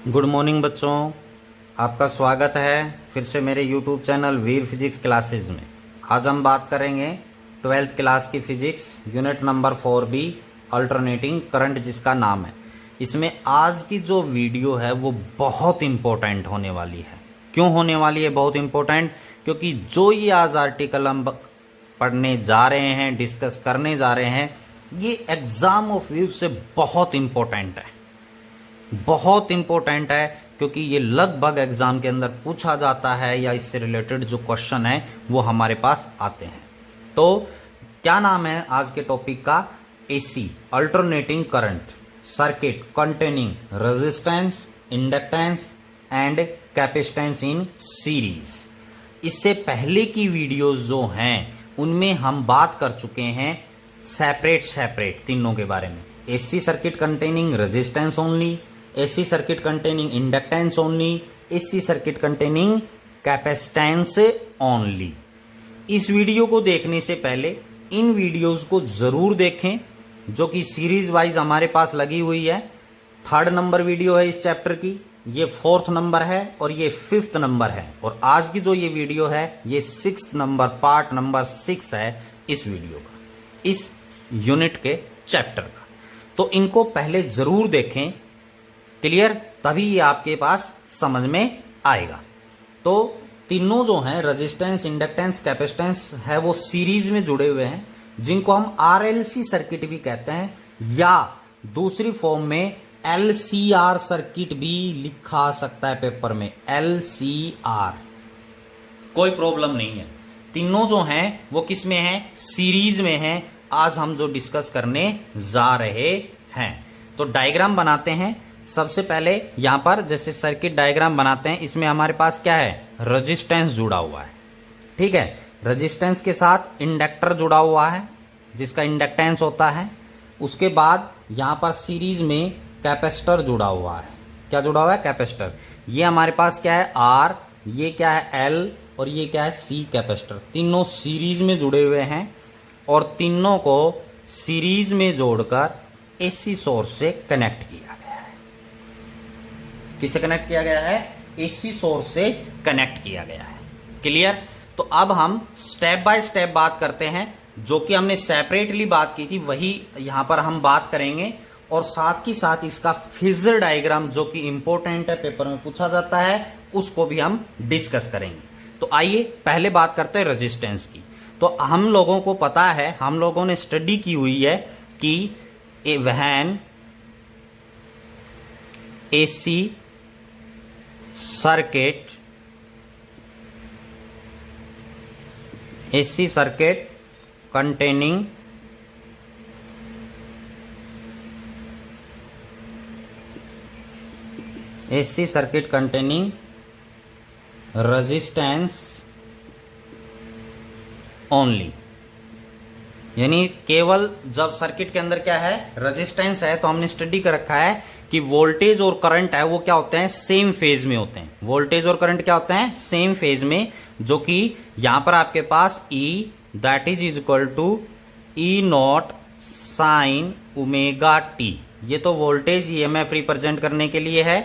Good morning बच्चों, आपका स्वागत है फिर से मेरे यूट्यूब चैनल वीर फिजिक्स क्लासेस में। आज हम बात करेंगे 12th क्लास की physics unit number 4B alternating current, जिसका नाम है। इसमें आज की जो वीडियो है वो बहुत इंपॉर्टेंट होने वाली है। क्यों होने वाली है बहुत इंपॉर्टेंट? क्योंकि जो ये आज आर्टिकल हम पढ़ने जा रहे हैं, डिस्कस करने जा रहे हैं, ये एग्जाम ऑफ व्यू से बहुत इंपॉर्टेंट है। बहुत इंपॉर्टेंट है क्योंकि ये लगभग एग्जाम के अंदर पूछा जाता है या इससे रिलेटेड जो क्वेश्चन है वो हमारे पास आते हैं। तो क्या नाम है आज के टॉपिक का? AC alternating current circuit containing resistance, inductance and capacitance in series. इससे पहले की वीडियोस जो हैं उनमें हम बात कर चुके हैं सेपरेट तीनों के बारे में। AC circuit containing resistance only, AC circuit containing inductance only, AC circuit containing capacitance only. इस वीडियो को देखने से पहले इन वीडियोस को जरूर देखें जो कि सीरीज वाइज हमारे पास लगी हुई है। 3rd नंबर वीडियो है इस चैप्टर की, ये 4th नंबर है और ये 5th नंबर है। और आज की जो ये वीडियो है ये 6th नंबर, पार्ट नंबर 6 है इस वीडियो का, इस यूनिट के चैप्टर का। तो इनको पहले जरूर देखें, क्लियर, तभी ये आपके पास समझ में आएगा। तो तीनों जो हैं रेजिस्टेंस, इंडक्टेंस, कैपेसिटेंस है वो सीरीज में जुड़े हुए हैं, जिनको हम RLC सर्किट भी कहते हैं या दूसरी फॉर्म में LCR सर्किट भी लिखा सकता है पेपर में, LCR, कोई प्रॉब्लम नहीं है। तीनों जो हैं वो किस में है? सीरीज में है। आज हम जो डिस्कस करने जा रहे हैं तो डायग्राम बनाते हैं। सबसे पहले यहां पर जैसे सर्किट डायग्राम बनाते हैं, इसमें हमारे पास क्या है? रेजिस्टेंस जुड़ा हुआ है, ठीक है। रेजिस्टेंस के साथ इंडक्टर जुड़ा हुआ है जिसका इंडक्टेंस होता है। उसके बाद यहां पर सीरीज में कैपेसिटर जुड़ा हुआ है। क्या जुड़ा हुआ है? कैपेसिटर। ये हमारे पास क्या है? R, ये क्या है? L, और ये क्या है? C capacitor. तीनों सीरीज में जुड़े हुए हैं और तीनों को सीरीज में जोड़कर AC सोर्स से कनेक्ट किया। किससे कनेक्ट किया गया है? AC सोर्स से कनेक्ट किया गया है। क्लियर? तो अब हम स्टेप बाय स्टेप बात करते हैं। जो कि हमने सेपरेटली बात की थी वही यहां पर हम बात करेंगे, और साथ ही साथ इसका फेजर डायग्राम जो कि इंपॉर्टेंट है, पेपर में पूछा जाता है, उसको भी हम डिस्कस करेंगे। तो आइए पहले बात करते हैं रेजिस्टेंस की। तो हम लोगों को पता है, हम लोगों ने स्टडी की हुई है कि when AC circuit containing resistance only, यानी केवल जब सर्किट के अंदर क्या है? रेजिस्टेंस है, तो हमने स्टडी कर रखा है कि वोल्टेज और करंट है वो क्या होते हैं? सेम फेज में होते हैं। वोल्टेज और करंट क्या होते हैं? सेम फेज में, जो कि यहां पर आपके पास E that is equal to E0 sine omega t, ये तो वोल्टेज EMF रिप्रेजेंट करने के लिए है।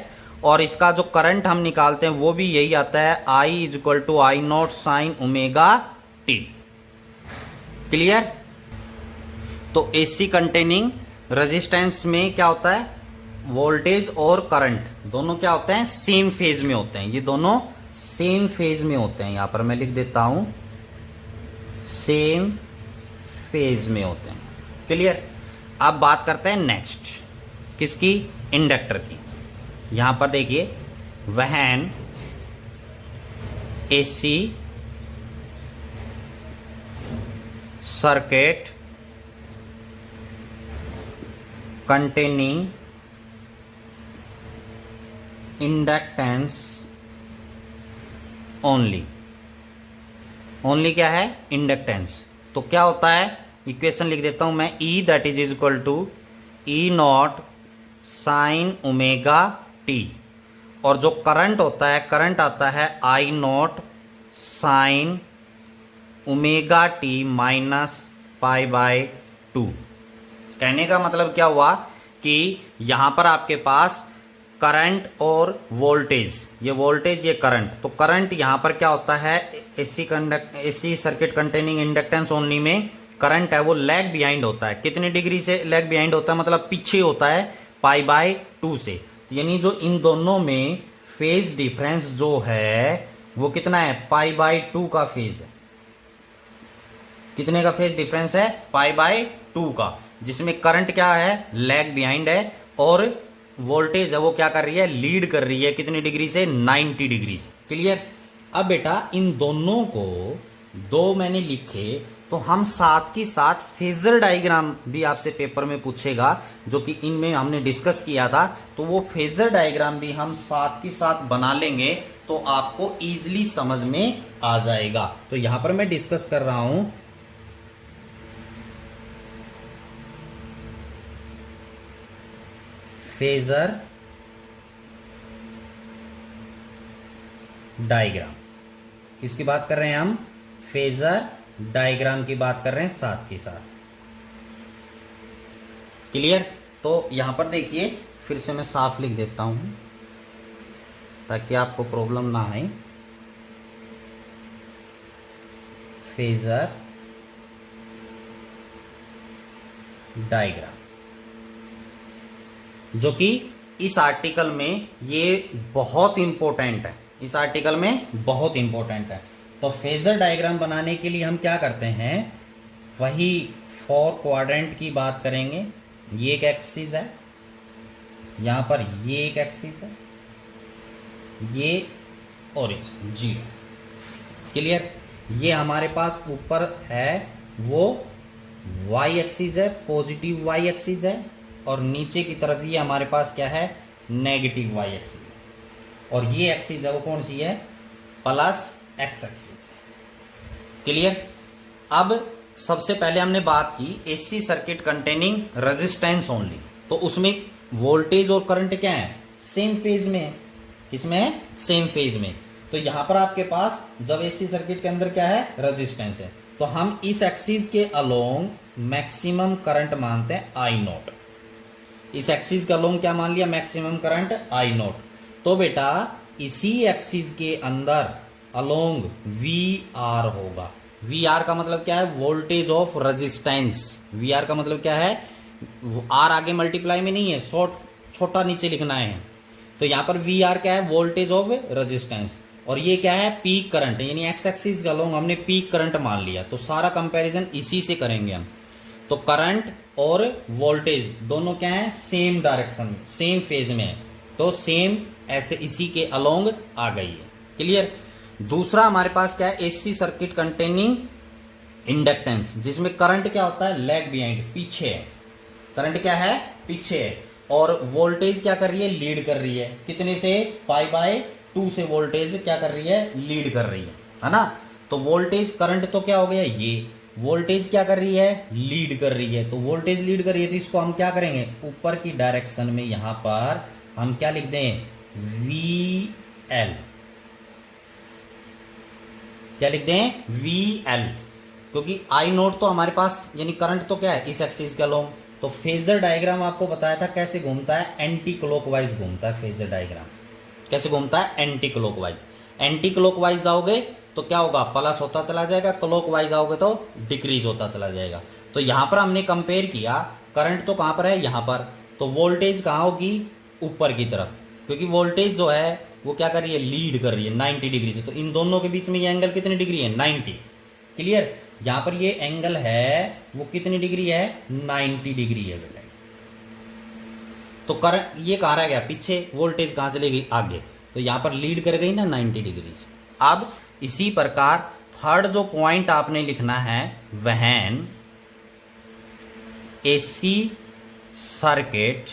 और इसका जो करंट हम निकालते हैं वो भी यही आता है, I is equal to I0 sine omega t। Clear? तो AC कंटेनिंग रेजिस्टेंस में क्या होता है? वोल्टेज और करंट दोनों क्या होते हैं? सेम फेज में होते हैं। ये दोनों सेम फेज में होते हैं। यहां पर मैं लिख देता हूं, सेम फेज में होते हैं। क्लियर? अब बात करते हैं नेक्स्ट किसकी? इंडक्टर की। यहां पर देखिए, when AC circuit containing inductance only, only क्या है? इंडक्टेंस। तो क्या होता है? इक्वेशन लिख देता हूं मैं, E that is equal to E0 sine omega t, और जो करंट होता है, करंट आता है I0 sine omega t minus π/2। कहने का मतलब क्या हुआ कि यहां पर आपके पास करंट और वोल्टेज, ये वोल्टेज ये करंट। तो करंट यहां पर क्या होता है, AC circuit containing inductance only में करंट है वो लैग बिहाइंड होता है। कितने डिग्री से लैग बिहाइंड होता है, मतलब पीछे होता है π/2 से। यानी जो इन दोनों में फेज डिफरेंस जो है वो कितना है, π/2 का फेज है। कितने का फेज डिफरेंस है, π/2 का, जिसमें करंट क्या है, लैग बिहाइंड है, और वोल्टेज है वो क्या कर रही है, लीड कर रही है। कितनी डिग्री से, 90 डिग्री से। क्लियर। अब बेटा इन दोनों को दो मैंने लिखे, तो हम साथ की साथ फेजर डायग्राम भी आपसे पेपर में पूछेगा, जो कि इनमें हमने डिस्कस किया था। तो वो फेजर डायग्राम भी हम साथ की साथ बना लेंगे, तो आपको इजीली समझ में आ जाएगा। तो यहां पर मैं डिस्कस कर रहा हूं फेजर डायग्राम। किसकी बात कर रहे हैं हम, फेजर डायग्राम की बात कर रहे हैं साथ के साथ। क्लियर। तो यहां पर देखिए, फिर से मैं साफ लिख देता हूं ताकि आपको प्रॉब्लम ना आए। फेजर डायग्राम, जो कि इस आर्टिकल में ये बहुत इंपॉर्टेंट है, इस आर्टिकल में बहुत इंपॉर्टेंट है। तो फेजर डायग्राम बनाने के लिए हम क्या करते हैं, वही 4 क्वाड्रेंट की बात करेंगे। ये एक एक्सिस है, यहां पर ये एक एक्सिस है, ये ओरिजिन 0। क्लियर। ये हमारे पास ऊपर है वो वाई एक्सिस है, पॉजिटिव वाई एक्सिस है, और नीचे की तरफ ये हमारे पास क्या है, नेगेटिव वाई एक्सिस है। और ये एक्सिस है वो कौन सी है, प्लस एक्स एक्सिस। क्लियर। अब सबसे पहले हमने बात की AC circuit containing resistance only, तो उसमें वोल्टेज और करंट क्या है, सेम फेज में। इसमें है सेम फेज में। तो यहां पर आपके पास जब एसी सर्किट के अंदर क्या है, रेजिस्टेंस है, तो हम इस एक्सिस के अलोंग मैक्सिमम करंट मानते हैं I0। इस एक्सिस का अलोंग क्या मान लिया, मैक्सिमम करंट I0। तो बेटा इसी एक्सिस के अंदर अलोंग VR होगा। VR का मतलब क्या है, वोल्टेज ऑफ रेजिस्टेंस। VR का मतलब क्या है, R आगे मल्टीप्लाई में नहीं है, छोटा नीचे लिखना है। तो यहां पर VR क्या है, वोल्टेज ऑफ रेजिस्टेंस, और ये क्या है, पीक करंट। यानी एक्स एक्सिस का अलोंग हमने पीक करंट मान लिया। तो सारा कंपैरिजन इसी से करेंगे हम। तो करंट और वोल्टेज दोनों क्या है, सेम डायरेक्शन, सेम फेज में है, तो सेम ऐसे इसी के अलोंग आ गई है। क्लियर। दूसरा हमारे पास क्या है, एसी सर्किट कंटेनिंग इंडक्टेंस, जिसमें करंट क्या होता है, लैग बिहाइंड, पीछे है। करंट क्या है, पीछे है, और वोल्टेज क्या कर रही है, लीड कर रही है। कितने से, π/2 से वोल्टेज क्या कर रही है, लीड कर रही है ना। तो वोल्टेज, करंट तो क्या हो गया, ये वोल्टेज क्या कर रही है, लीड कर रही है। तो वोल्टेज लीड कर रही है, तो इसको हम क्या करेंगे, ऊपर की डायरेक्शन में यहां पर हम क्या लिख दें, VL। क्या लिख दें, VL, क्योंकि I0 तो हमारे पास, यानी करंट तो क्या है, इस एक्सिस के अलोंग। तो फेजर डायग्राम आपको बताया था कैसे घूमता है, एंटी क्लॉकवाइज घूमता है फेजर डायग्राम। कैसे घूमता है, एंटी क्लॉकवाइज। एंटी क्लॉकवाइज आओगे तो क्या होगा, प्लस होता चला जाएगा, क्लॉकवाइज आओगे तो डिक्रीज होता चला जाएगा। तो यहां पर हमने कंपेयर किया, करंट तो कहां पर है, यहां पर, तो वोल्टेज कहां होगी, ऊपर की तरफ, क्योंकि वोल्टेज जो है वो क्या कर रही है, लीड कर रही है 90 डिग्री से। तो इन दोनों के बीच में ये एंगल कितनी डिग्री है, 90। क्लियर। यहां पर ये एंगल है वो कितनी डिग्री है, 90 डिग्री है बेटा। तो करंट ये कहां रह गया, पीछे, वोल्टेज कहां चली गई, आगे। तो यहां पर लीड कर गई ना 90 डिग्री से। अब इसी प्रकार थर्ड जो पॉइंट आपने लिखना है, when AC circuit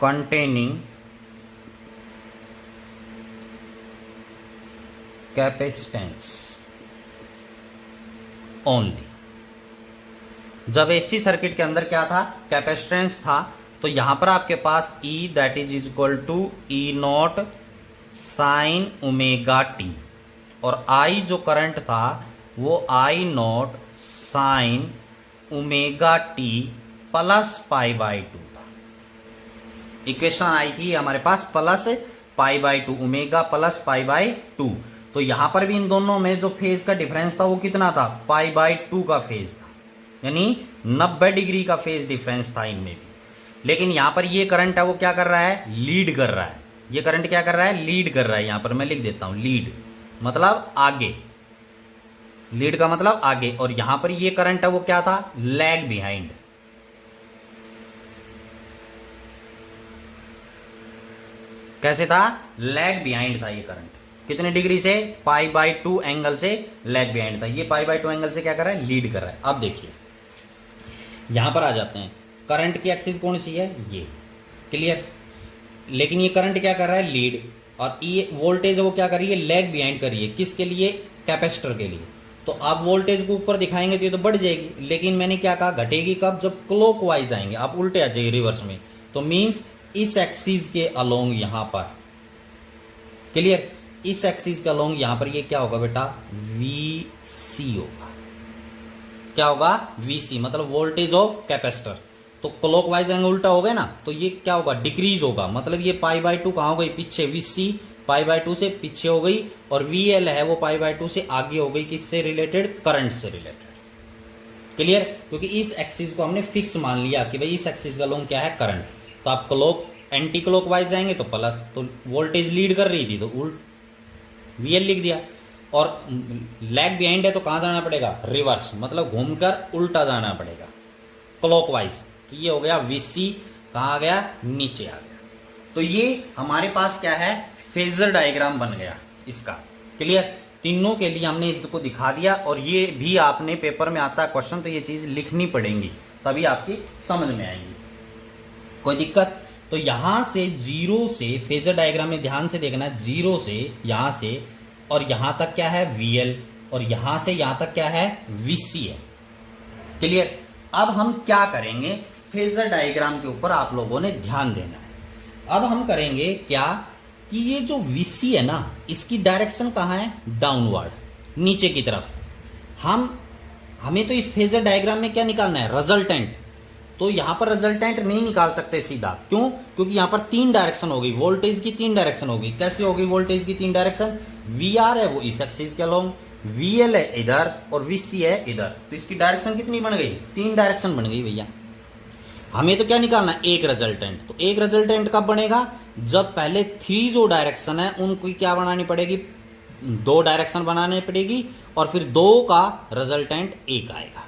containing capacitance only। जब एसी सर्किट के अंदर क्या था, कैपेसिटेंस था, तो यहां पर आपके पास E that is equal to E0 sine omega t, और I जो करंट था वो I0 sine omega T plus π/2 था। इक्वेशन आई थी हमारे पास plus pi by 2, omega plus pi by 2। तो यहां पर भी इन दोनों में जो फेज का डिफरेंस था वो कितना था, पाई बाय 2 का फेज था, यानी 90 डिग्री का फेज डिफरेंस था इनमें भी। लेकिन यहां पर ये करंट है वो क्या कर रहा है, लीड कर रहा है। ये करंट क्या कर रहा है, लीड कर रहा है। यहां पर मैं लिख देता हूं, लीड मतलब आगे, लीड का मतलब आगे। और यहां पर ये करंट है वो क्या था, लैग बिहाइंड। कैसे था, लैग बिहाइंड था ये करंट। कितने डिग्री से, पाई बाय 2 एंगल से लैग बिहाइंड था। ये पाई बाय 2 एंगल से क्या कर रहा है, लीड कर रहा है। अब देखिए यहां पर आ जाते हैं, करंट की एक्सिस कौन सी है, ये, क्लियर। लेकिन ये करंट क्या कर रहा है, लीड, और ये वोल्टेज वो क्या कर रही है, लैग बिहाइंड कर रही है। किसके लिए, कैपेसिटर के लिए। तो आप वोल्टेज को ऊपर दिखाएंगे तो ये तो बढ़ जाएगी, लेकिन मैंने क्या कहा, घटेगी कब, जब क्लॉकवाइज आएंगे, आप उल्टे आ जाइए रिवर्स में। तो मींस इस एक्सिस के अलोंग यहां पर, क्लियर, इस एक्सिस के अलोंग यहां पर ये क्या होगा बेटा, वीसी होगा। क्या होगा, वीसी मतलब वोल्टेज ऑफ कैपेसिटर। तो क्लॉकवाइज एंगल उल्टा हो गया ना, तो ये क्या होगा, डिक्रीज होगा। मतलब ये पाई बाय 2 कहां हो गई, पीछे, वीसी पाई बाय 2 से पीछे हो गई, और वीएल है वो पाई बाय 2 से आगे हो गई। किससे रिलेटेड, करंट से रिलेटेड, क्लियर। क्योंकि इस एक्सिस को हमने फिक्स मान लिया कि भाई इस एक्सिस का लॉन्ग क्या है, करंट। तो आप क्लॉक एंटी क्लॉकवाइज जाएंगे तो प्लस, तो वोल्टेज लीड कर रही थी तो उल्ट वीएल लिख दिया। और लैग बिहाइंड है तो कहां जाना पड़ेगा, रिवर्स, मतलब घूमकर उल्टा जाना पड़ेगा, क्लॉकवाइज। तो ये हो गया वीसी, कहां आ गया, नीचे आ गया। तो ये हमारे पास क्या है, फेजर डायग्राम बन गया इसका, क्लियर। तीनों के लिए हमने इसको दिखा दिया। और ये भी आपने पेपर में आता है क्वेश्चन, तो ये चीज लिखनी पड़ेगी तभी आपकी समझ में आएंगी। कोई दिक्कत। तो यहां से जीरो से, फेजर डायग्राम में ध्यान से देखना, जीरो से यहां से और यहां तक क्या है, वीएल, और यहां से यहां तक क्या है, वीसी है, क्लियर। अब हम क्या करेंगे, फेजर डायग्राम के ऊपर आप लोगों ने ध्यान देना है। अब हम करेंगे क्या, कि ये जो वीसी है ना, इसकी डायरेक्शन कहां है, डाउनवर्ड, नीचे की तरफ। हमें तो इस फेजर डायग्राम में क्या निकालना है, रिजल्टेंट। तो यहां पर रिजल्टेंट नहीं निकाल सकते सीधा, क्यों, क्योंकि यहां पर 3 डायरेक्शन हो गई, वोल्टेज की 3 डायरेक्शन हो गई। कैसे हो गई वोल्टेज की 3 डायरेक्शन, वीआर है वो इस एक्सिस के अलोंग, वीएल है इधर, और वीसी है इधर। तो इसकी डायरेक्शन कितनी बन गई, 3 डायरेक्शन बन गई भैया। हमें तो क्या निकालना, एक रिजल्टेंट। तो एक रिजल्टेंट कब बनेगा, जब पहले 3 जो डायरेक्शन है उनको क्या बनानी पड़ेगी, 2 डायरेक्शन बनानी पड़ेगी, और फिर 2 का रिजल्टेंट 1 आएगा,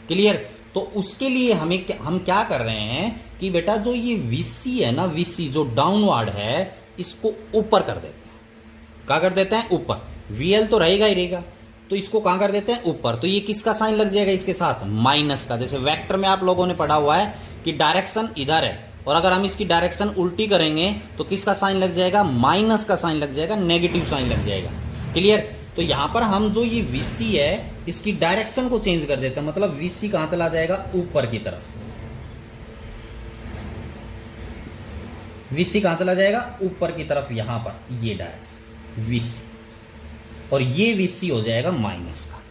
क्लियर। तो उसके लिए हम क्या कर रहे हैं कि बेटा जो ये वीसी है ना, वीसी जो डाउनवर्ड है, इसको ऊपर कर देते हैं। क्या कर देते हैं, ऊपर। वीएल तो रहेगा ही रहेगा, तो इसको कहां कर देते हैं, ऊपर। तो ये किसका साइन लग जाएगा इसके साथ, माइनस का। जैसे वेक्टर में आप लोगों ने पढ़ा हुआ है कि डायरेक्शन इधर है, और अगर हम इसकी डायरेक्शन उल्टी करेंगे तो किसका साइन लग जाएगा, माइनस का साइन लग जाएगा, नेगेटिव साइन लग जाएगा, क्लियर। तो यहां पर हम जो ये वीसी है इसकी डायरेक्शन को चेंज कर देते हैं, मतलब वीसी कहां चला जाएगा, ऊपर की तरफ। वीसी कहां चला जाएगा, ऊपर की तरफ, यहां पर ये डायरेक्शन वीसी, और ये वीसी हो जाएगा माइनस का।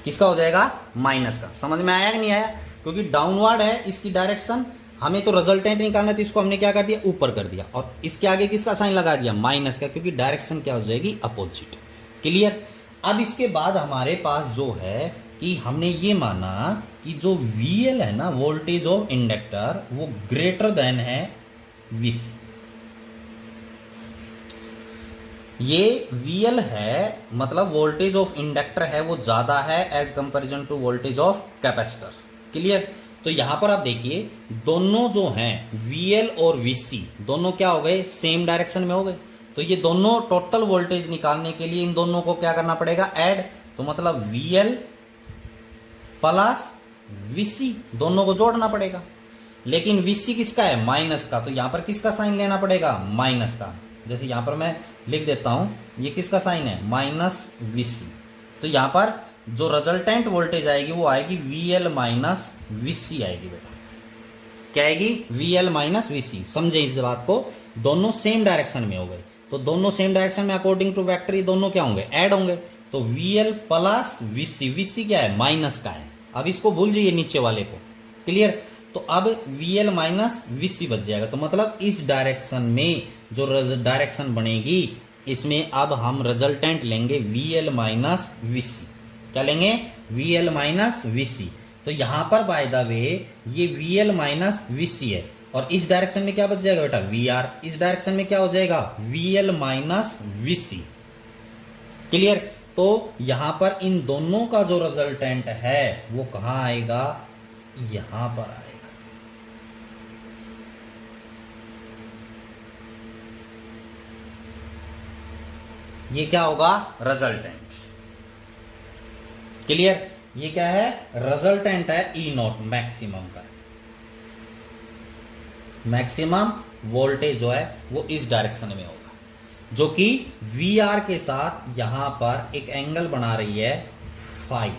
किसका हो जाएगा, माइनस का। समझ में आया कि नहीं आया, क्योंकि डाउनवर्ड है इसकी डायरेक्शन, हमें तो रिजल्टेंट निकालना, तो इसको हमने क्या कर दिया, ऊपर कर दिया, और इसके आगे किसका साइन लगा दिया, माइनस का, क्योंकि डायरेक्शन क्या हो जाएगी, अपोजिट, क्लियर। अब इसके बाद हमारे पास जो है कि हमने ये माना कि जो वीएल है ना, वोल्टेज ऑफ इंडक्टर, वो ग्रेटर देन है वीसी। ये वीएल है, मतलब वोल्टेज ऑफ इंडक्टर है वो ज्यादा है as comparison to voltage of capacitor, clear. तो यहां पर आप देखिए, दोनों जो हैं वीएल और वीसी, दोनों क्या हो गए, सेम डायरेक्शन में हो गए। तो ये दोनों टोटल वोल्टेज निकालने के लिए इन दोनों को क्या करना पड़ेगा, ऐड। तो मतलब वीएल प्लस वीसी, दोनों को जोड़ना पड़ेगा। लेकिन वीसी किसका है, माइनस का, तो यहां पर किसका साइन लेना पड़ेगा, माइनस का। जैसे यहां पर मैं लिख देता हूं, ये किसका साइन है, माइनस वीसी। तो यहां पर जो रिजल्टेंट वोल्टेज आएगी वो आएगी वीएल माइनस वीसी आएगी बेटा। क्या आएगी, वीएल माइनस वीसी। समझे इस बात को, दोनों सेम डायरेक्शन में हो गए। तो दोनों सेम डायरेक्शन में अकॉर्डिंग टू वेक्टर ये दोनों क्या होंगे, ऐड होंगे। तो वीएल प्लस वीसी, वीसी क्या है, माइनस का है। अब इसको भूल जाइए नीचे वाले को, क्लियर। तो अब VL माइनस VC बच जाएगा। तो मतलब इस डायरेक्शन में जो डायरेक्शन बनेगी इसमें अब हम रिजल्टेंट लेंगे VL माइनस VC। क्या लेंगे? VL minus VC। तो यहां पर बाय द वे ये VL माइनस VC है और इस डायरेक्शन में क्या बच जाएगा बेटा? VR। इस डायरेक्शन में क्या हो जाएगा? VL minus VC। क्लियर? तो यहां पर इन दोनों का जो रिजल्टेंट है वो कहां आएगा? यहां पर आएगा। ये क्या होगा? रिजल्टेंट। क्लियर? ये क्या है? रिजल्टेंट है E नॉट मैक्सिमम का। मैक्सिमम वोल्टेज जो है वो इस डायरेक्शन में होगा, जो कि VR के साथ यहां पर एक एंगल बना रही है फाई।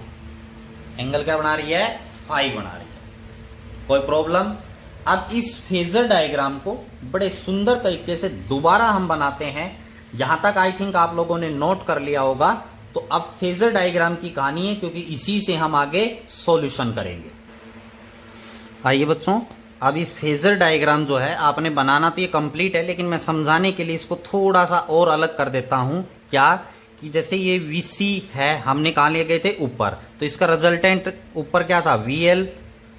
एंगल क्या बना रही है? फाई बना रही है। कोई प्रॉब्लम? अब इस फेजर डायग्राम को बड़े सुंदर तरीके से दोबारा हम बनाते हैं। यहां तक आई थिंक आप लोगों ने नोट कर लिया होगा। तो अब फेजर डायग्राम की कहानी है, क्योंकि इसी से हम आगे सॉल्यूशन करेंगे। आइए बच्चों, अब इस फेजर डायग्राम जो है आपने बनाना तो ये कंप्लीट है, लेकिन मैं समझाने के लिए इसको थोड़ा सा और अलग कर देता हूं। क्या कि जैसे ये VC है, हमने कहा ले गए थे ऊपर, तो इसका रिजल्टेंट ऊपर क्या था? VL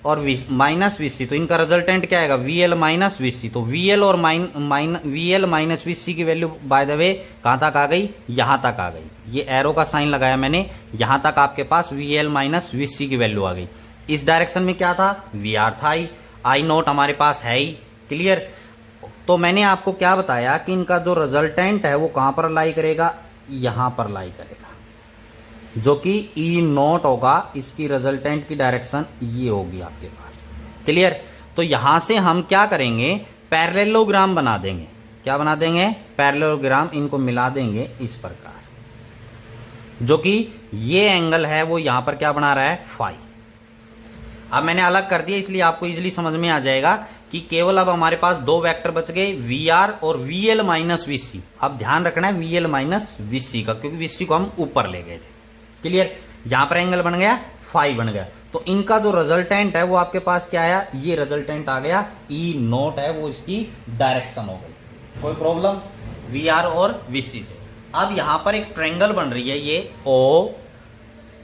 और माइनस VC। तो इनका रिजल्टेंट क्या आएगा? VL minus VC। तो VL और VL माइनस VC की वैल्यू बाय द वे कहां तक आ गई? यहां तक आ गई। ये एरो का साइन लगाया मैंने, यहां तक आपके पास VL माइनस VC की वैल्यू आ गई। इस डायरेक्शन में क्या था? VR था। I नोट हमारे पास है ही। क्लियर? तो मैंने आपको क्या बताया कि इनका जो रिजल्टेंट है वो कहां पर लाई करेगा? यहां पर लाई करेगा, जो कि E नोट होगा। इसकी रिजल्टेंट की डायरेक्शन ये होगी आपके पास। क्लियर? तो यहां से हम क्या करेंगे? पैरेललोग्राम बना देंगे। क्या बना देंगे? पैरेललोग्राम। इनको मिला देंगे इस प्रकार, जो कि ये एंगल है वो यहां पर क्या बना रहा है? फाई। अब मैंने अलग कर दिया, इसलिए आपको इजीली समझ में आ जाएगा कि केवल अब हमारे पास दो वेक्टर बच गए, VR और VL माइनस VC। अब ध्यान रखना है VL माइनस VC का, क्योंकि VC को हम ऊपर ले गए थे। क्लियर? यहां पर एंगल बन गया फाई बन गया। तो इनका जो रिजल्टेंट है वो आपके पास क्या आया? ये रिजल्टेंट आ गया। E नोट है वो इसकी डायरेक्शन हो गई। कोई प्रॉब्लम? VR और VC से। अब यहां पर एक ट्रायंगल बन रही है, ये O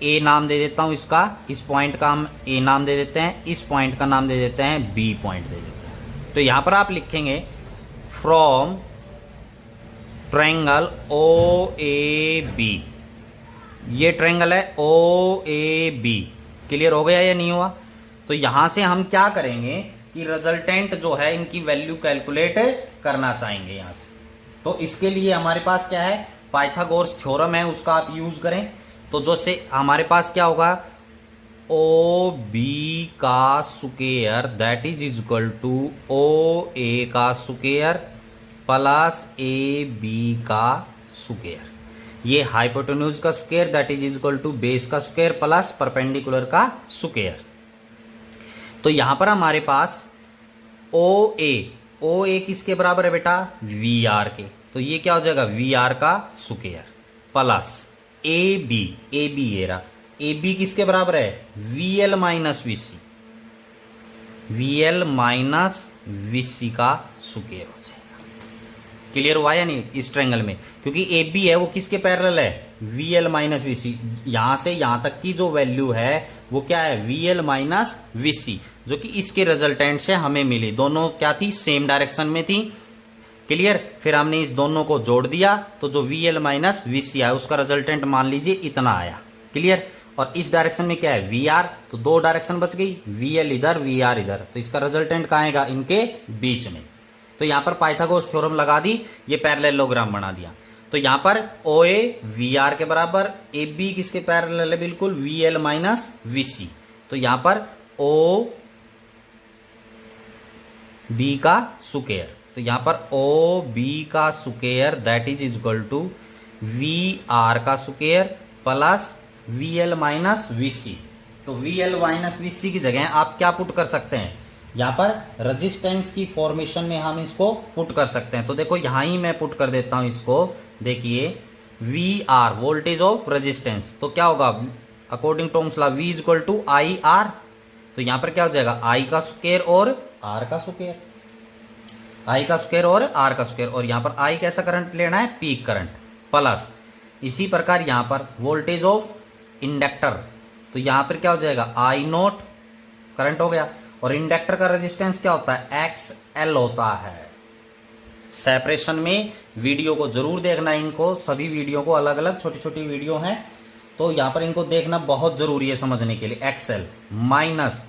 A नाम दे देता हूं इसका। इस पॉइंट का हम A नाम दे देते हैं, इस पॉइंट का नाम दे देते हैं B पॉइंट दे देते हैं। तो यहां पर आप लिखेंगे फ्रॉम ट्रायंगल OAB। ये ट्रायंगल है OAB। क्लियर हो गया या नहीं हुआ? तो यहां से हम क्या करेंगे कि रिजल्टेंट जो है इनकी वैल्यू कैलकुलेट करना चाहेंगे यहां से। तो इसके लिए हमारे पास क्या है? पाइथागोरस थ्योरम है, उसका आप यूज करें। तो जो से हमारे पास क्या होगा? OB का square that is equal to OA का स्क्वायर प्लस AB का स्क्वायर। ये हाइपोटेन्यूज का square that is equal to base का स्क्वायर प्लस परपेंडिकुलर का स्क्वायर। तो यहां पर हमारे पास OA किसके बराबर है बेटा? VR के। तो ये क्या हो जाएगा? VR का स्क्वायर प्लस AB ये रहा। AB किसके बराबर है? VL minus VC। VL minus VC का स्क्वायर हो जाएगा। क्लियर हुआ या नहीं? इस ट्रायंगल में क्योंकि AB है वो किसके पैरेलल है? VL minus VC। यहां से यहां तक की जो वैल्यू है वो क्या है? VL माइनस VC, जो कि इसके रिजल्टेंट से हमें मिली। दोनों क्या थी? सेम डायरेक्शन में थी। क्लियर? फिर हमने इस दोनों को जोड़ दिया, तो जो VL माइनस VC आया उसका रिजल्टेंट मान लीजिए इतना आया। क्लियर? और इस डायरेक्शन में क्या है? VR। तो दो डायरेक्शन बच गई, VL इधर VR इधर। तो इसका रिजल्टेंट कहां आएगा? इनके बीच में। तो यहां पर पाइथागोरस थ्योरम लगा दी, ये पैरेललोग्राम बना दिया। तो यहां पर OA VR के बराबर, AB किसके पैरेलल है? बिल्कुल VL माइनस VC। तो यहां पर OB का स्क्वायर, तो यहां पर OB का square that is equal to VR का square plus VL minus VC। तो VL माइनस VC की जगह आप क्या पुट कर सकते हैं? यहां पर रेजिस्टेंस की फॉर्मेशन में हम इसको पुट कर सकते हैं। तो देखो यहां ही मैं पुट कर देता हूं इसको। देखिए VR वोल्टेज ऑफ रेजिस्टेंस, तो क्या होगा? According to Ohm's law V is equal to IR। तो तो यहां पर क्या हो जाएगा, आई का स्क्वायर और आर का स्क्वायर, आई का स्क्वायर और आर का स्क्वायर। और यहां पर आई कैसा करंट लेना है, पीक करंट, प्लस इसी प्रकार यहां पर वोल्टेज ऑफ इंडक्टर, तो यहां पर क्या हो जाएगा, आई नोट करंट हो गया। और इंडक्टर का रेजिस्टेंस क्या होता है, एक्स एल होता है। सेपरेशन में वीडियो को जरूर देखना, इनको सभी वीडियो को अलग अलग छोटी छोटी वीडियो हैं, तो यहां पर इनको देखना बहुत जरूरी है समझने के लिए। XL minus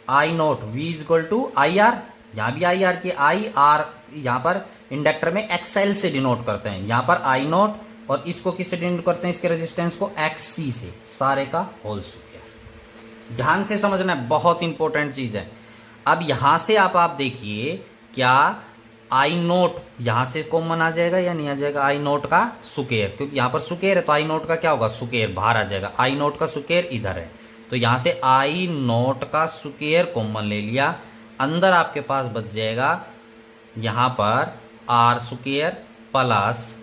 I naught V equal to I R, यहां भी आई आर की आई आर यहां पर इंडक्टर में एक्सएल से डिनोट करते हैं, यहां पर आई नोट, और इसको किससे डिनोट करते हैं, इसके रेजिस्टेंस को एक्ससी से, सारे का होल स्क्वायर। ध्यान से समझना है, बहुत इंपॉर्टेंट चीज है। अब यहां से आप देखिए क्या आई नोट यहां से कॉमन आ जाएगा या नहीं आ जाएगा, आई नोट का स्क्वायर, क्योंकि यहां पर स्क्वायर है तो आई नोट का क्या होगा, स्क्वायर बाहर आ जाएगा, आई नोट का स्क्वायर इधर है, तो यहां से आई नोट का स्क्वायर कॉमन ले लिया, अंदर आपके पास बच जाएगा यहां पर R square plus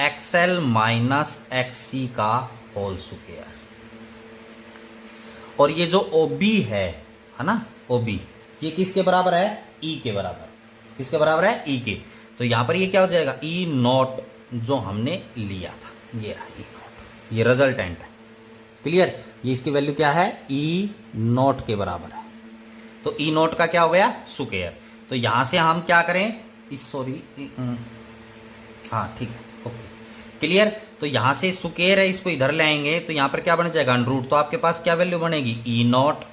XL minus XC का होल स्क्वायर। और ये जो ओबी है ना, ओबी ये किसके बराबर है, ई के बराबर, किसके बराबर है, ई के। तो यहां पर ये क्या हो जाएगा, ई नॉट जो हमने लिया था, ये रहा ई नॉट, ये रिजल्टेंट है, क्लियर। ये इसकी वैल्यू क्या है, ई नॉट के बराबर है, तो ई नॉट का क्या हो गया, स्क्वायर। तो यहां से हम क्या करें, सॉरी हाँ ठीक है, ओके क्लियर। तो यहां से स्क्वायर है, इसको इधर ले आएंगे तो यहां पर क्या बन जाएगा, अंडरूट, तो आपके पास क्या वैल्यू बनेगी, ई नॉट,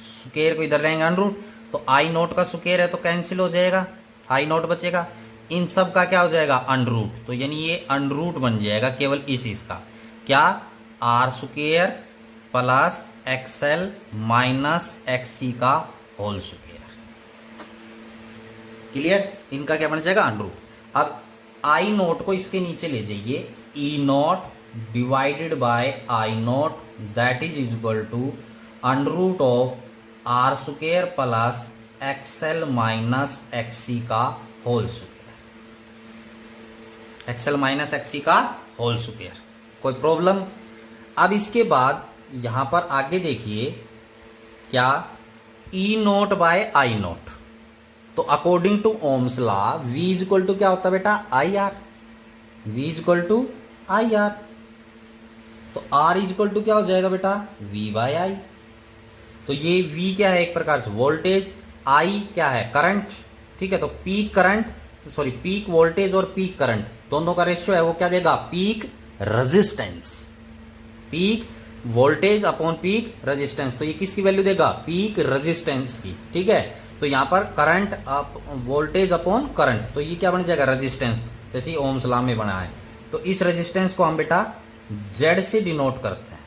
स्क्वायर को इधर लाएंगे अंडरूट, तो आई नॉट का स्क्वायर है तो कैंसिल हो जाएगा, आई नॉट बचेगा, इन सब का क्या हो जाएगा, अंडरूट, तो यानी ये अंडरूट बन जाएगा केवल इस इसका, क्या, R square plus XL minus XC का होल स्क्वायर, क्लियर। इनका क्या बन जाएगा, अंडरूट। अब आई नोट को इसके नीचे ले जाइए, E naught divided by I naught that is equal to under root of R square plus XL minus XC का whole square, XL minus XC का होल स्क्वायर। कोई प्रॉब्लम। अब इसके बाद यहां पर आगे देखिए क्या, E naught by I naught, तो according to Ohm's law V is equal to क्या होता है बेटा, I R, V is equal to I R, तो आर इज इक्वल टू क्या हो जाएगा बेटा, वी बाय आई। तो ये वी क्या है, एक प्रकार से वोल्टेज, आई क्या है, करंट, ठीक है। तो peak current, sorry peak voltage और पीक करंट दोनों का रेशियो है, वो क्या देगा, peak resistance, peak voltage upon peak resistance, तो ये किसकी वैल्यू देगा, पीक रेजिस्टेंस की, ठीक है। तो यहां पर करंट वोल्टेज अपॉन करंट, तो ये क्या बन जाएगा, रेजिस्टेंस, जैसे ओम्स लॉ में बना है। तो इस रेजिस्टेंस को हम बेटा जेड से डिनोट करते हैं।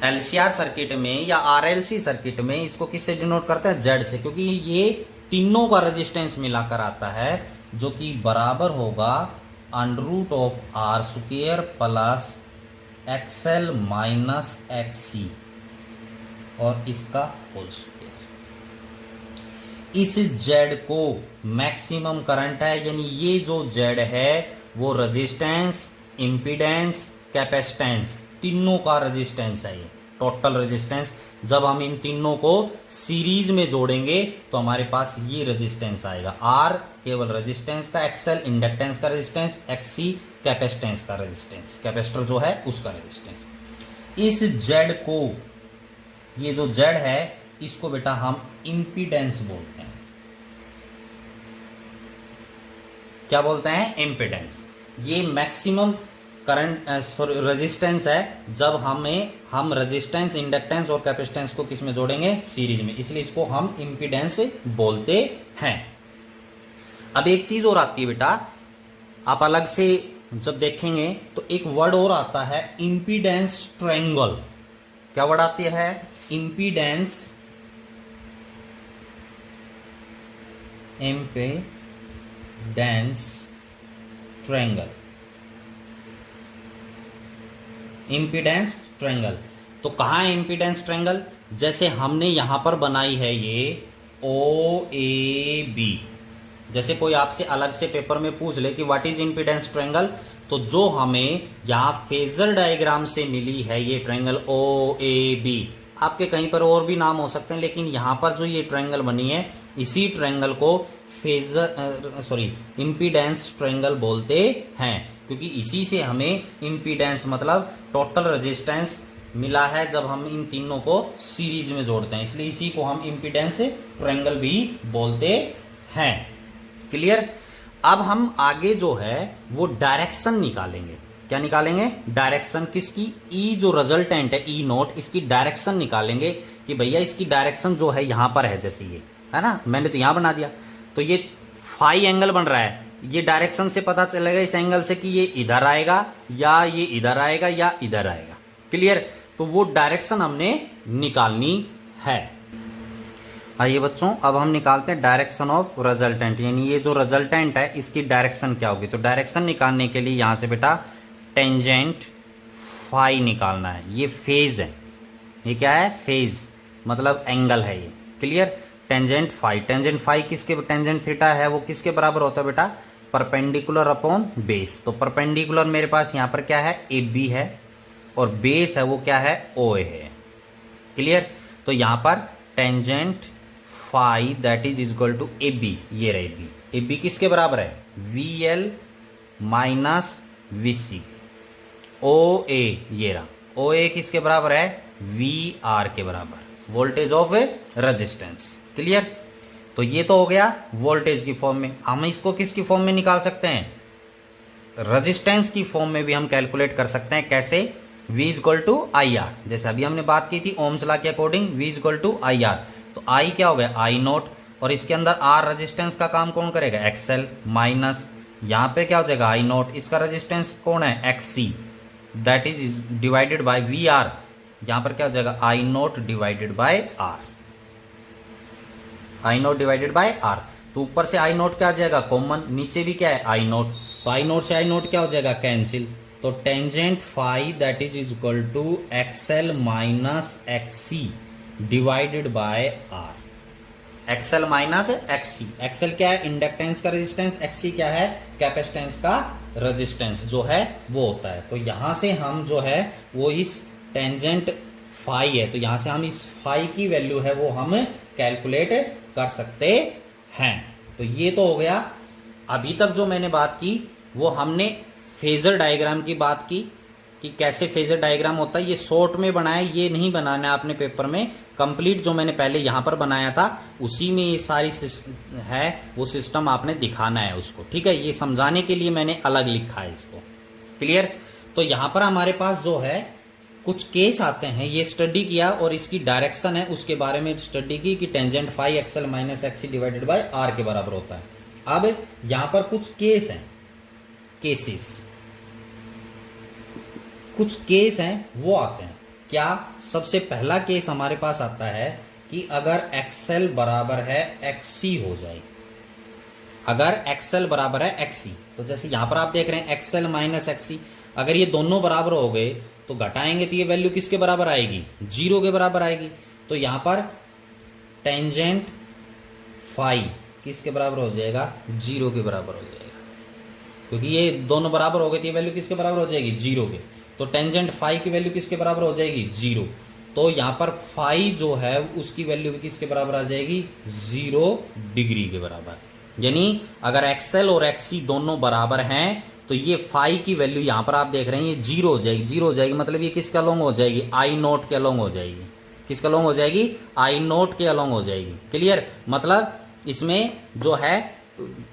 एलसीआर सर्किट में या आरएलसी सर्किट में इसको किससे डिनोट करते हैं, जेड से, क्योंकि ये तीनों का रेजिस्टेंस मिलाकर आता है, जो कि बराबर होगा under root of R square plus XL minus XC और इसका होल स्क्वायर। इस जेड को मैक्सिमम करंट है, यानी ये जो जेड है वो रेजिस्टेंस, इंपीडेंस, कैपेसिटेंस तीनों का रेजिस्टेंस है, ये टोटल रेजिस्टेंस। जब हम इन तीनों को सीरीज में जोड़ेंगे तो हमारे पास ये रेजिस्टेंस आएगा, आर केवल रेजिस्टेंस का, एक्सएल इंडक्टेंस का रेजिस्टेंस, एक्ससी कैपेसिटेंस का रेजिस्टेंस, कैपेसिटर जो है उसका रेजिस्टेंस। इस जेड को, ये जो जेड है इसको बेटा हम इंपीडेंस बोलते हैं। क्या बोलते हैं, इंपीडेंस। ये मैक्सिमम करंट रेजिस्टेंस है जब हम रेजिस्टेंस, इंडक्टेंस और कैपेसिटेंस को किस में जोड़ेंगे, सीरीज में, इसलिए इसको हम इंपीडेंस बोलते हैं। अब एक चीज और आती है बेटा, आप अलग से जब देखेंगे तो एक वर्ड और आता है, इंपीडेंस ट्रायंगल। क्या वर्ड आती है, impedance, impedance triangle, impedance triangle. तो कहां है इंपीडेंस ट्रायंगल, जैसे हमने यहां पर बनाई है ये ओ ए बी, जैसे कोई आपसे अलग से पेपर में पूछ ले कि व्हाट इज इंपीडेंस ट्रायंगल, तो जो हमें यहां फेजर डायग्राम से मिली है ये ट्रायंगल ओ ए बी, आपके कहीं पर और भी नाम हो सकते हैं, लेकिन यहां पर जो ये ट्रायंगल बनी है इसी ट्रायंगल को इम्पीडेंस ट्रायंगल बोलते हैं, क्योंकि इसी से हमें इम्पीडेंस मतलब टोटल रेजिस्टेंस मिला है जब हम इन तीनों को सीरीज में जोड़ते हैं, इसलिए इसी को हम इम्पीडेंस ट्रायंगल भी बोलते हैं। क्लियर। अब हम आगे जो है वो डायरेक्शन निकालेंगे। क्या निकालेंगे? डायरेक्शन किसकी? ई जो रिजल्टेंट है ई नोट, इसकी डायरेक्शन निकालेंगे कि भैया इसकी डायरेक्शन जो है यहां पर है, जैसे ये है ना, मैंने तो यहां बना दिया, तो ये फाई एंगल बन रहा है, ये डायरेक्शन से पता चलेगा इस एंगल से कि ये इधर आएगा या ये इधर आएगा या इधर आएगा। क्लियर। तो वो डायरेक्शन हमने निकालनी है। आइए बच्चों, अब हम निकालते हैं डायरेक्शन ऑफ रिजल्टेंट, यानी ये जो रिजल्टेंट है इसकी डायरेक्शन क्या होगी। तो डायरेक्शन निकालने के लिए यहां से बेटा टेंजेंट फाई निकालना है। ये फेज है, ये क्या है? फेज मतलब एंगल है ये। क्लियर। टेंजेंट फाई किसके, टेंजेंट थीटा है वो किसके बराबर होता है बेटा? Perpendicular upon base. तो परपेंडिकुलर मेरे पास यहां पर क्या है? ए बी है, और बेस है वो क्या है? ओ ए है। क्लियर। तो यहां पर tangent phi that is equal to A B, ये रहे बी। ए बी किसके बराबर है? V L minus V C. O A ये रहा, ओ ए किसके बराबर है? वी आर के बराबर, वोल्टेज ऑफ रेजिस्टेंस। क्लियर। तो ये तो हो गया वोल्टेज की फॉर्म में। हम इसको किसकी फॉर्म में निकाल सकते हैं? रेजिस्टेंस की फॉर्म में भी हम कैलकुलेट कर सकते हैं। कैसे? V equal to I R, जैसे अभी हमने बात की थी ओम्स लॉ के according V equal to I R. तो I क्या हो गया? आई नोट, और इसके अंदर R रेजिस्टेंस का काम कौन करेगा? एक्सएल माइनस यहां पे क्या हो जाएगा? आई नोट, इसका रेजिस्टेंस कौन है? XC, that is divided by V R. यहां पर क्या हो जाएगा? I naught divided by R, I naught divided by R. तो ऊपर से आई नोट क्या आ जाएगा? कॉमन, नीचे भी क्या है? आई नोट। तो आई नोट से आई नोट क्या हो जाएगा? कैंसिल। तो tangent phi that is equal to XL minus XC divided by R. XL minus XC, XL क्या है? इंडक्टेंस का रेजिस्टेंस, एक्सी क्या है? कैपेसिटेंस का रेजिस्टेंस जो है वो होता है। तो यहां से हम जो है वो इस टेंजेंट फाई है, तो यहां से हम इस फाई की वैल्यू है वो हम कैलकुलेट कर सकते हैं। तो ये तो हो गया। अभी तक जो मैंने बात की वो हमने फेजर डायग्राम की बात की कि कैसे फेजर डायग्राम होता है। ये शॉर्ट में बनाया, ये नहीं बनाना है आपने पेपर में। कंप्लीट जो मैंने पहले यहां पर बनाया था उसी में ये सारी है वो सिस्टम आपने दिखाना है उसको। ठीक है, ये समझाने के लिए मैंने अलग लिखा है इसको। क्लियर। तो यहां पर हमारे पास जो है कुछ केस आते हैं, ये स्टडी किया और इसकी डायरेक्शन है उसके बारे में स्टडी की कि tangent phi XL minus XC divided by R के बराबर होता है। अब यहां पर कुछ केस हैं, केसेस, कुछ केस हैं वो आते हैं। क्या? सबसे पहला केस हमारे पास आता है कि अगर एक्सएल बराबर है एक्सी हो जाए, अगर एक्सएल बराबर है एक्सी, तो जैसे यहां पर आप देख रहे हैं एक्सएल माइनस एक्सी, अगर ये दोनों बराबर हो गए तो घटाएंगे तो ये वैल्यू किसके बराबर आएगी? 0 के बराबर आएगी। तो यहां पर टेंजेंट फाई किसके बराबर हो जाएगा? 0 के बराबर हो जाएगा, क्योंकि ये दोनों बराबर हो गए तो ये वैल्यू किसके बराबर हो जाएगी? 0 के। तो टेंजेंट फाई की वैल्यू किसके बराबर हो जाएगी? 0। तो यहां पर फाई जो है उसकी वैल्यू भी किसके बराबर आ जाएगी? 0 डिग्री के बराबर। यानी अगर एक्सएल और एक्सी दोनों बराबर हैं तो ये फाई की वैल्यू यहां पर आप देख रहे हैं ये 0 हो जाएगी। 0 हो जाएगी मतलब ये किसके अलोंग हो जाएगी? आई नोट के अलोंग हो जाएगी। किसके अलोंग हो जाएगी? आई नोट के अलोंग हो जाएगी। क्लियर। मतलब इसमें जो है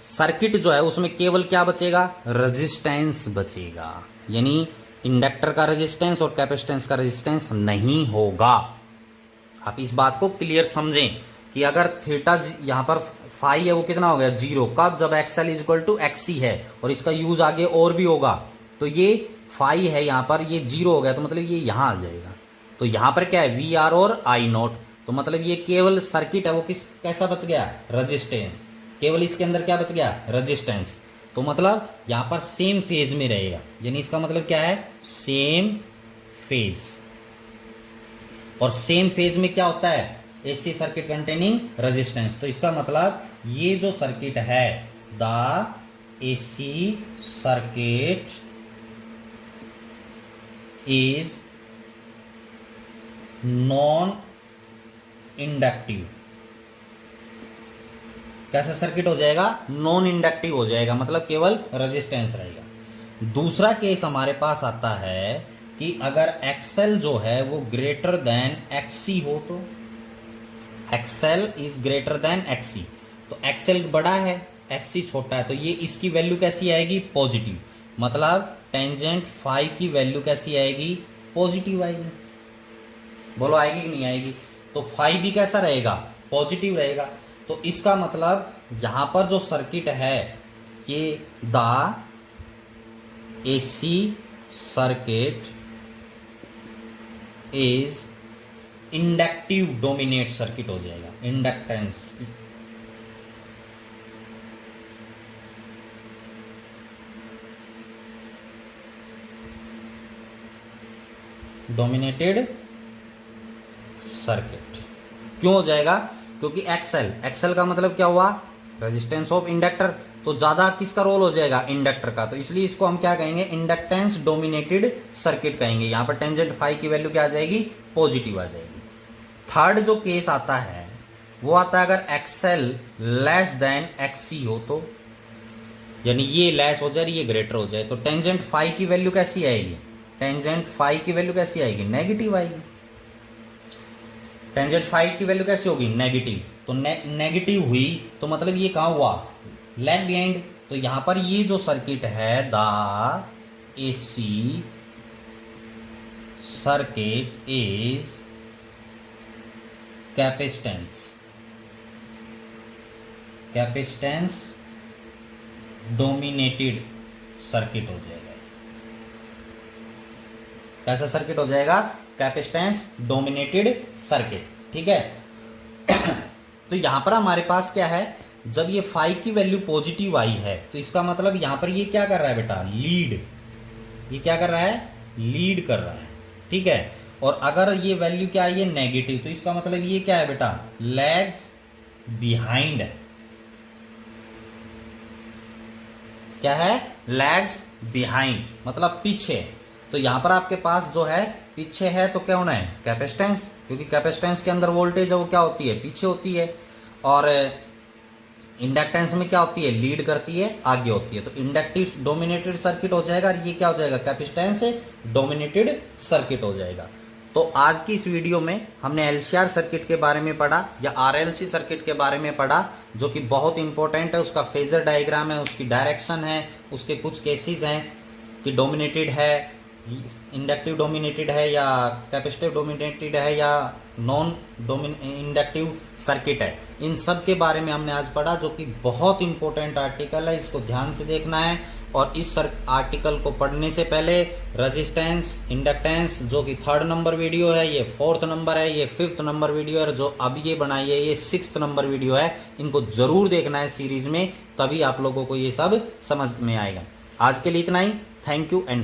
सर्किट जो है उसमें केवल क्या बचेगा? रेजिस्टेंस बचेगा, यानी इंडक्टर का रेजिस्टेंस और कैपेसिटेंस का रेजिस्टेंस नहीं होगा। आप इस बात को क्लियर समझें कि अगर थीटा यहां पर फाई है वो कितना हो गया? 0। कब? जब XL is equal to XC है, और इसका यूज आगे और भी होगा। तो ये फाई है यहां पर, ये 0 हो गया तो मतलब ये यहां आ जाएगा। तो यहां पर क्या है? वी आर और आई नोट। तो मतलब ये केवल सर्किट है वो कैसा बच गया? रेजिस्टेंस। केवल इसके अंदर क्या बच गया? रेजिस्टेंस। तो मतलब यहां पर सेम फेज में रहेगा, यानी इसका मतलब क्या है? Same phase. और सेम फेज में क्या होता है? AC circuit containing resistance. तो इसका मतलब ये जो सर्किट है the AC circuit is non inductive. कैसा सर्किट हो जाएगा? नॉन इंडक्टिव हो जाएगा, मतलब केवल रेजिस्टेंस रहेगा। दूसरा केस हमारे पास आता है कि अगर एक्सएल जो है वो ग्रेटर देन एक्ससी हो, तो एक्सएल इज ग्रेटर देन एक्ससी, तो एक्सएल बड़ा है, एक्ससी छोटा है, तो ये इसकी वैल्यू कैसी आएगी? पॉजिटिव। मतलब टेंजेंट फाई की वैल्यू कैसी आएगी? पॉजिटिव आएगी। बोलो आएगी कि नहीं आएगी? तो फाई भी कैसा रहेगा? पॉजिटिव रहेगा। तो इसका मतलब यहां पर जो सर्किट है ये the AC circuit is inductive dominate circuit हो जाएगा। इंडक्टेंस डोमिनेटेड सर्किट क्यों हो जाएगा? क्योंकि एक्सएल का मतलब क्या हुआ? रेजिस्टेंस ऑफ इंडक्टर, तो ज्यादा किसका रोल हो जाएगा? इंडक्टर का, तो इसलिए इसको हम क्या कहेंगे? इंडक्टेंस डोमिनेटेड सर्किट कहेंगे। यहां पर टेंजेंट फाई की वैल्यू क्या आ जाएगी? पॉजिटिव आ जाएगी। थर्ड जो केस आता है वो आता है अगर एक्सएल लेस देन एक्ससी हो, तो यानी ये लेस हो जाए ये ग्रेटर हो जाए, तो टेंजेंट फाई की वैल्यू कैसी आएगी? टेंजेंट फाई की वैल्यू कैसी आएगी? नेगेटिव आएगी। टेंजेंट फाई की वैल्यू कैसी होगी? नेगेटिव। तो नेगेटिव हुई तो मतलब ये कहां हुआ? Lag behind. तो यहां पर ये जो सर्किट है the AC circuit is capacitance dominated circuit हो जाएगा। कैसा सर्किट हो जाएगा? Capacitance dominated circuit. ठीक है। तो यहां पर हमारे पास क्या है? जब ये फाई की वैल्यू पॉजिटिव आई है तो इसका मतलब यहां पर ये क्या कर रहा है बेटा? लीड। ये क्या कर रहा है? लीड कर रहा है। ठीक है। और अगर ये वैल्यू क्या है? ये नेगेटिव, तो इसका मतलब ये क्या है बेटा? लैग्स बिहाइंड है। क्या है? लैग्स बिहाइंड मतलब पीछे। तो यहां पर आपके पास जो है पीछे है, तो क्या होना है? कैपेसिटेंस, क्योंकि कैपेसिटेंस के अंदर वोल्टेज है वो क्या होती है? पीछे होती है। और इंडक्टेंस में क्या होती है? लीड करती है, आगे होती है। तो इंडक्टिव डोमिनेटेड सर्किट हो जाएगा और ये क्या हो जाएगा? कैपेसिटेंस डोमिनेटेड सर्किट हो जाएगा। तो आज की इस वीडियो में हमने एलसीआर सर्किट के बारे में पढ़ा या आरएलसी सर्किट के बारे में पढ़ा, जो कि बहुत इंपॉर्टेंट है। उसका फेजर डायग्राम है, उसकी डायरेक्शन है, उसके कुछ केसेस हैं कि डोमिनेटेड है, इंडक्टिव डोमिनेटेड है या कैपेसिटिव डोमिनेटेड है या नॉन इंडक्टिव सर्किट है। इन सब के बारे में हमने आज पढ़ा, जो कि बहुत इंपॉर्टेंट आर्टिकल है। इसको ध्यान से देखना है। और इस आर्टिकल को पढ़ने से पहले रेजिस्टेंस, इंडक्टेंस, जो कि 3rd नंबर वीडियो है, ये 4th नंबर है, ये 5th नंबर वीडियो है, जो अब ये बनाई है ये 6th नंबर वीडियो है। इनको जरूर देखना है सीरीज में, तभी आप लोगों को ये सब समझ में आएगा। आज के लिए इतना ही। Thank you and